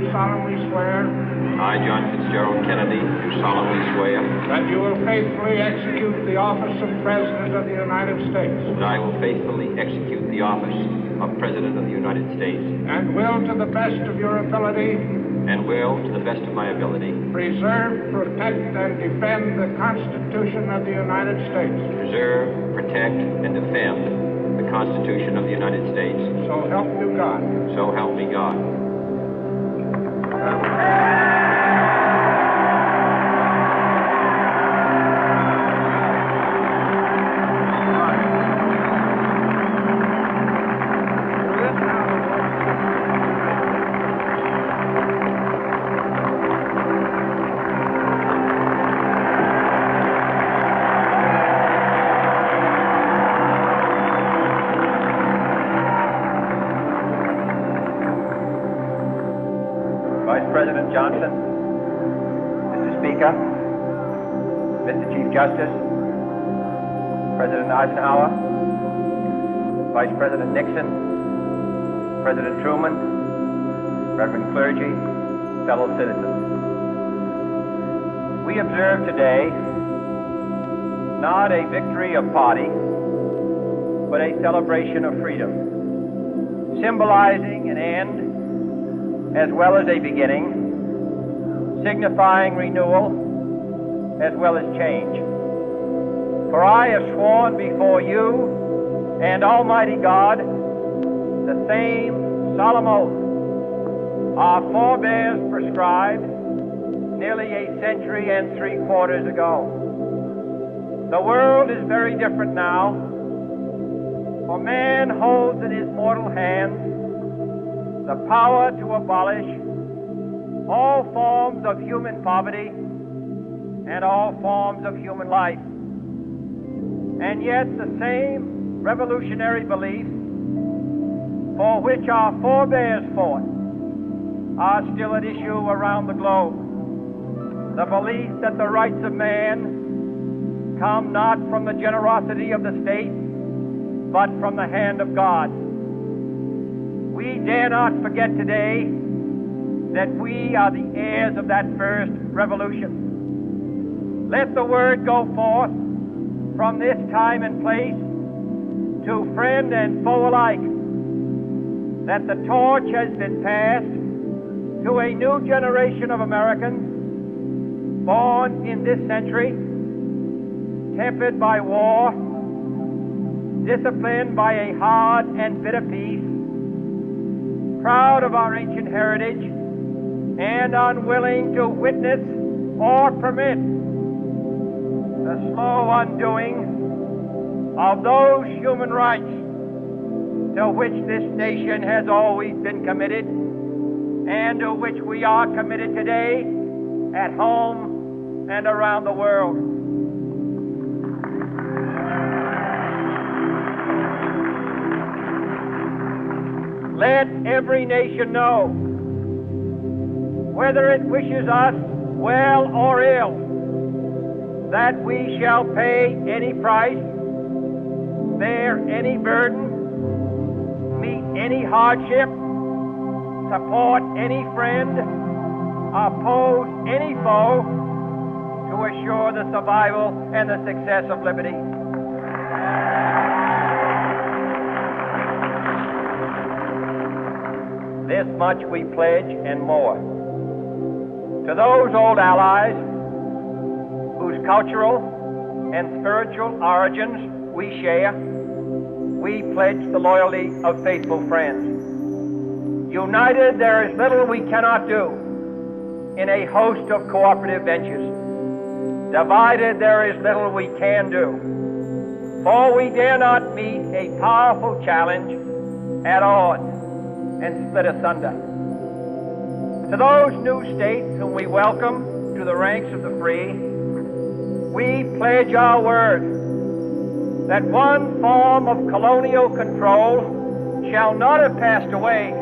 do solemnly swear I, John Fitzgerald Kennedy, do solemnly swear that you will faithfully execute the office of President of the United States that I will faithfully execute the office of President of the United States and will, to the best of your ability, and will, to the best of my ability, preserve, protect, and defend the Constitution of the United States. preserve, protect, and defend the Constitution of the United States. So help you God. So help me God. Vice President Johnson, Mr. Speaker, Mr. Chief Justice, President Eisenhower, Vice President Nixon, President Truman, Reverend clergy, fellow citizens. We observe today not a victory of party, but a celebration of freedom, symbolizing an end as well as a beginning, signifying renewal as well as change. For I have sworn before you and Almighty God the same solemn oath our forebears prescribed nearly a century and 3/4 ago. The world is very different now, for man holds in his mortal hands the power to abolish all forms of human poverty and all forms of human life. And yet the same revolutionary beliefs for which our forebears fought are still at issue around the globe. The belief that the rights of man come not from the generosity of the state, but from the hand of God. We dare not forget today that we are the heirs of that first revolution. Let the word go forth from this time and place to friend and foe alike that the torch has been passed to a new generation of Americans born in this century, tempered by war, disciplined by a hard and bitter peace, proud of our ancient heritage, and unwilling to witness or permit the slow undoing of those human rights to which this nation has always been committed and to which we are committed today at home and around the world. Let every nation know, whether it wishes us well or ill, that we shall pay any price, bear any burden, meet any hardship, support any friend, oppose any foe, to assure the survival and the success of liberty. This much we pledge and more. To those old allies whose cultural and spiritual origins we share, we pledge the loyalty of faithful friends. United, there is little we cannot do in a host of cooperative ventures. Divided, there is little we can do, for we dare not meet a powerful challenge at odds and split asunder. To those new states whom we welcome to the ranks of the free, we pledge our word that one form of colonial control shall not have passed away,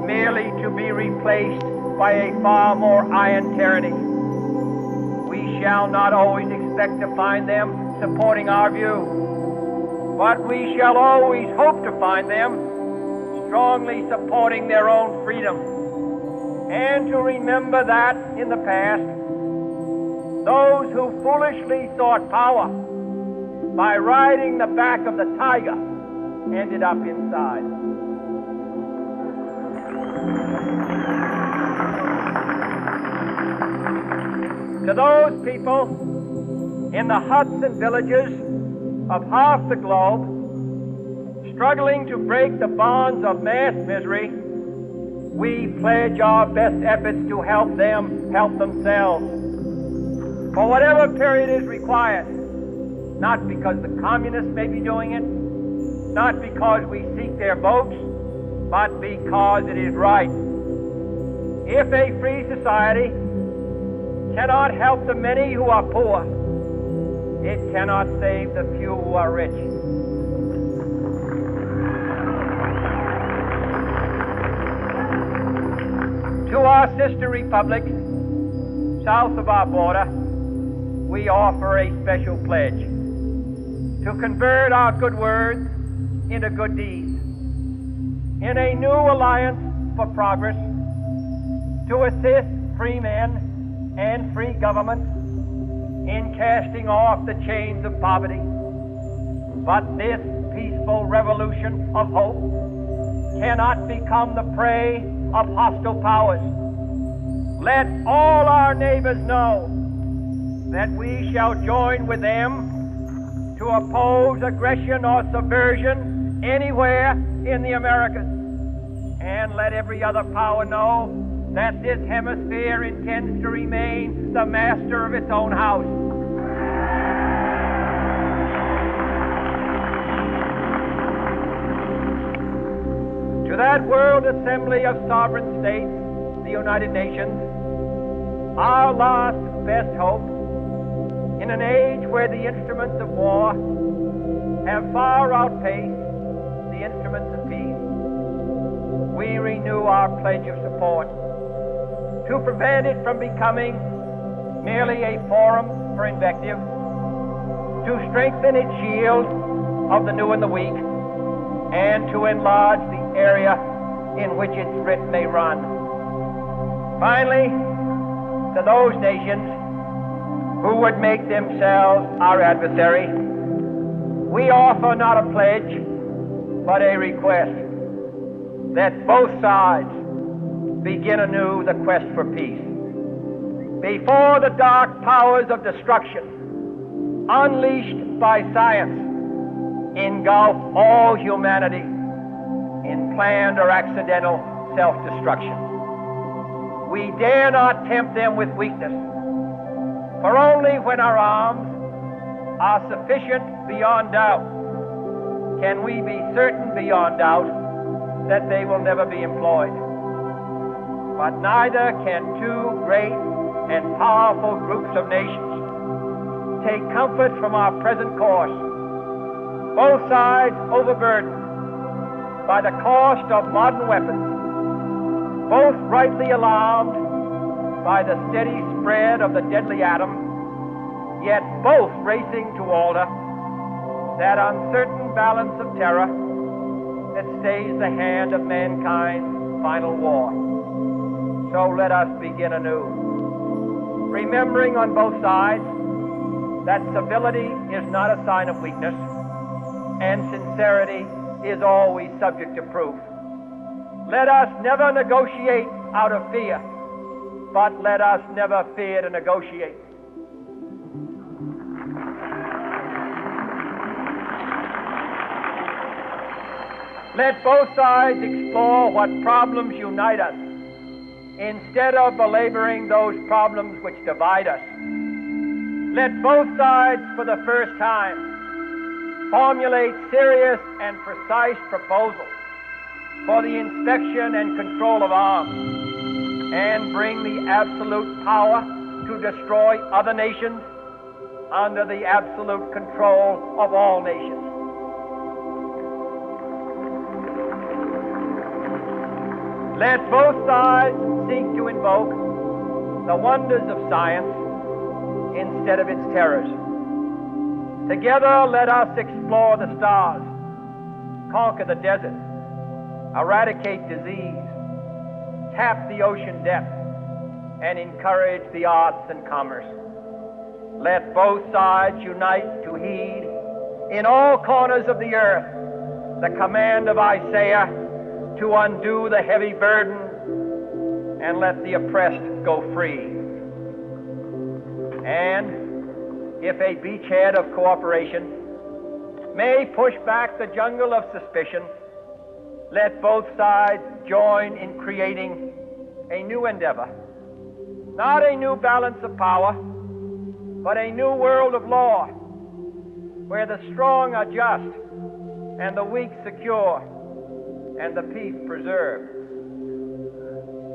merely to be replaced by a far more iron tyranny. We shall not always expect to find them supporting our view, but we shall always hope to find them strongly supporting their own freedom. and to remember that in the past, those who foolishly sought power by riding the back of the tiger ended up inside. To those people in the huts and villages of half the globe struggling to break the bonds of mass misery, we pledge our best efforts to help them help themselves for whatever period is required, not because the communists may be doing it, not because we seek their votes, but because it is right. If a free society cannot help the many who are poor, it cannot save the few who are rich. To our sister republics south of our border, we offer a special pledge to convert our good words into good deeds in a new alliance for progress, to assist free men and free governments in casting off the chains of poverty. But this peaceful revolution of hope cannot become the prey of hostile powers. Let all our neighbors know that we shall join with them to oppose aggression or subversion anywhere in the Americas. And let every other power know that this hemisphere intends to remain the master of its own house. To that World Assembly of Sovereign States, the United Nations, our last best hope, in an age where the instruments of war have far outpaced the instruments of peace, we renew our pledge of support to prevent it from becoming merely a forum for invective, to strengthen its shield of the new and the weak, and to enlarge the area in which its writ may run. Finally, to those nations who would make themselves our adversary, we offer not a pledge, but a request that both sides begin anew the quest for peace. Before the dark powers of destruction, unleashed by science, engulf all humanity in planned or accidental self-destruction, we dare not tempt them with weakness, for only when our arms are sufficient beyond doubt can we be certain beyond doubt that they will never be employed. But neither can two great and powerful groups of nations take comfort from our present course, both sides overburdened by the cost of modern weapons, both rightly alarmed by the steady spread of the deadly atom, yet both racing to alter that uncertain balance of terror that stays the hand of mankind's final war. So let us begin anew, remembering on both sides that civility is not a sign of weakness, and sincerity is always subject to proof. Let us never negotiate out of fear, but let us never fear to negotiate. Let both sides explore what problems unite us, instead of belaboring those problems which divide us. Let both sides, for the first time, formulate serious and precise proposals for the inspection and control of arms, and bring the absolute power to destroy other nations under the absolute control of all nations. Let both sides seek to invoke the wonders of science instead of its terrors. Together, let us explore the stars, conquer the desert, eradicate disease, tap the ocean depths and encourage the arts and commerce. Let both sides unite to heed in all corners of the earth the command of Isaiah to undo the heavy burden and let the oppressed go free. And if a beachhead of cooperation may push back the jungle of suspicion, let both sides join in creating a new endeavor, not a new balance of power, but a new world of law, where the strong are just and the weak secure and the peace preserved.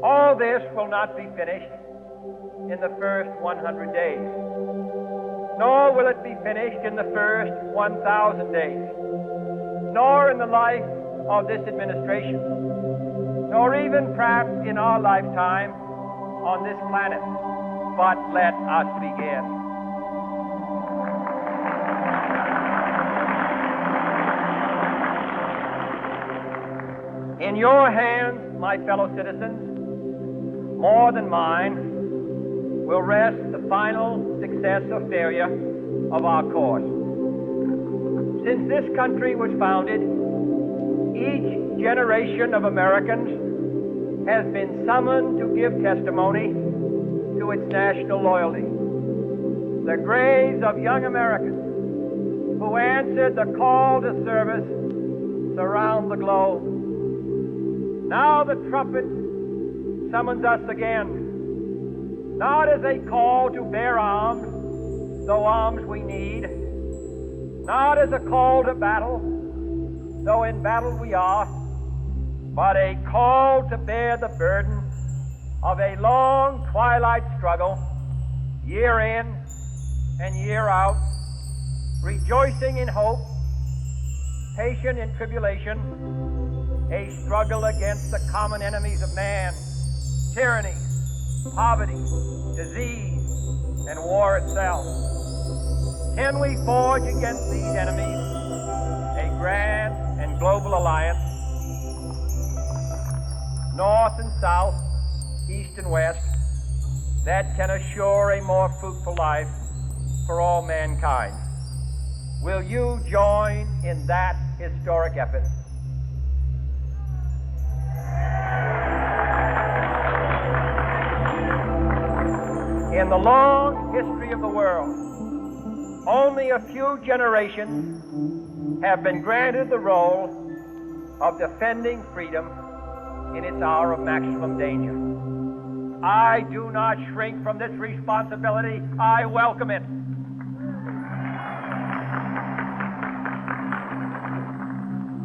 All this will not be finished in the first 100 days, nor will it be finished in the first 1,000 days, nor in the life of this administration, nor even perhaps in our lifetime on this planet. But let us begin. In your hands, my fellow citizens, more than mine, will rest the final success or failure of our course. Since this country was founded, each generation of Americans has been summoned to give testimony to its national loyalty. The graves of young Americans who answered the call to service surround the globe. Now the trumpet summons us again, not as a call to bear arms, though arms we need, not as a call to battle, though in battle we are, but a call to bear the burden of a long twilight struggle, year in and year out, rejoicing in hope, patient in tribulation, a struggle against the common enemies of man, tyranny, poverty, disease, and war itself. Can we forge against these enemies a grand and global alliance, north and south, east and west, that can assure a more fruitful life for all mankind? Will you join in that historic effort? In the long history of the world, only a few generations have been granted the role of defending freedom in its hour of maximum danger. I do not shrink from this responsibility. I welcome it.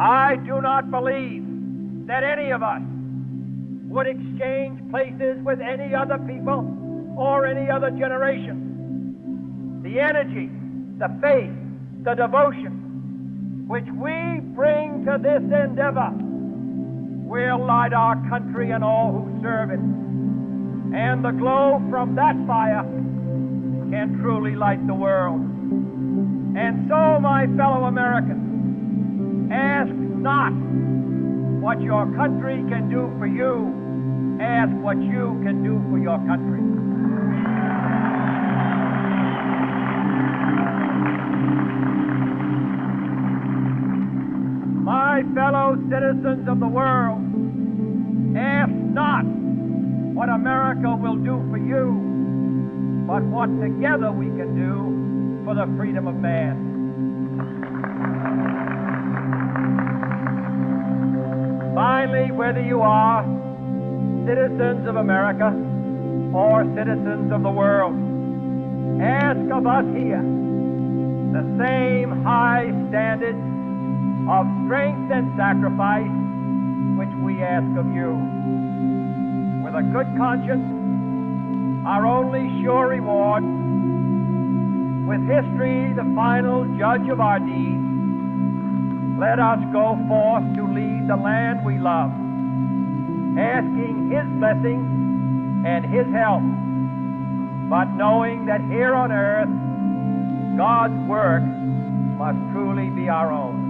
I do not believe that any of us would exchange places with any other people or any other generation. The energy, the faith, the devotion which we bring to this endeavor will light our country and all who serve it. And the glow from that fire can truly light the world. And so, my fellow Americans, ask not what your country can do for you, ask what you can do for your country. My fellow citizens of the world, ask not what America will do for you, but what together we can do for the freedom of man. Finally, whether you are citizens of America or citizens of the world, ask of us here the same high standards of strength and sacrifice which we ask of you. With a good conscience, our only sure reward, with history the final judge of our deeds, let us go forth to lead the land we love, asking His blessing and His help, but knowing that here on earth, God's work must truly be our own.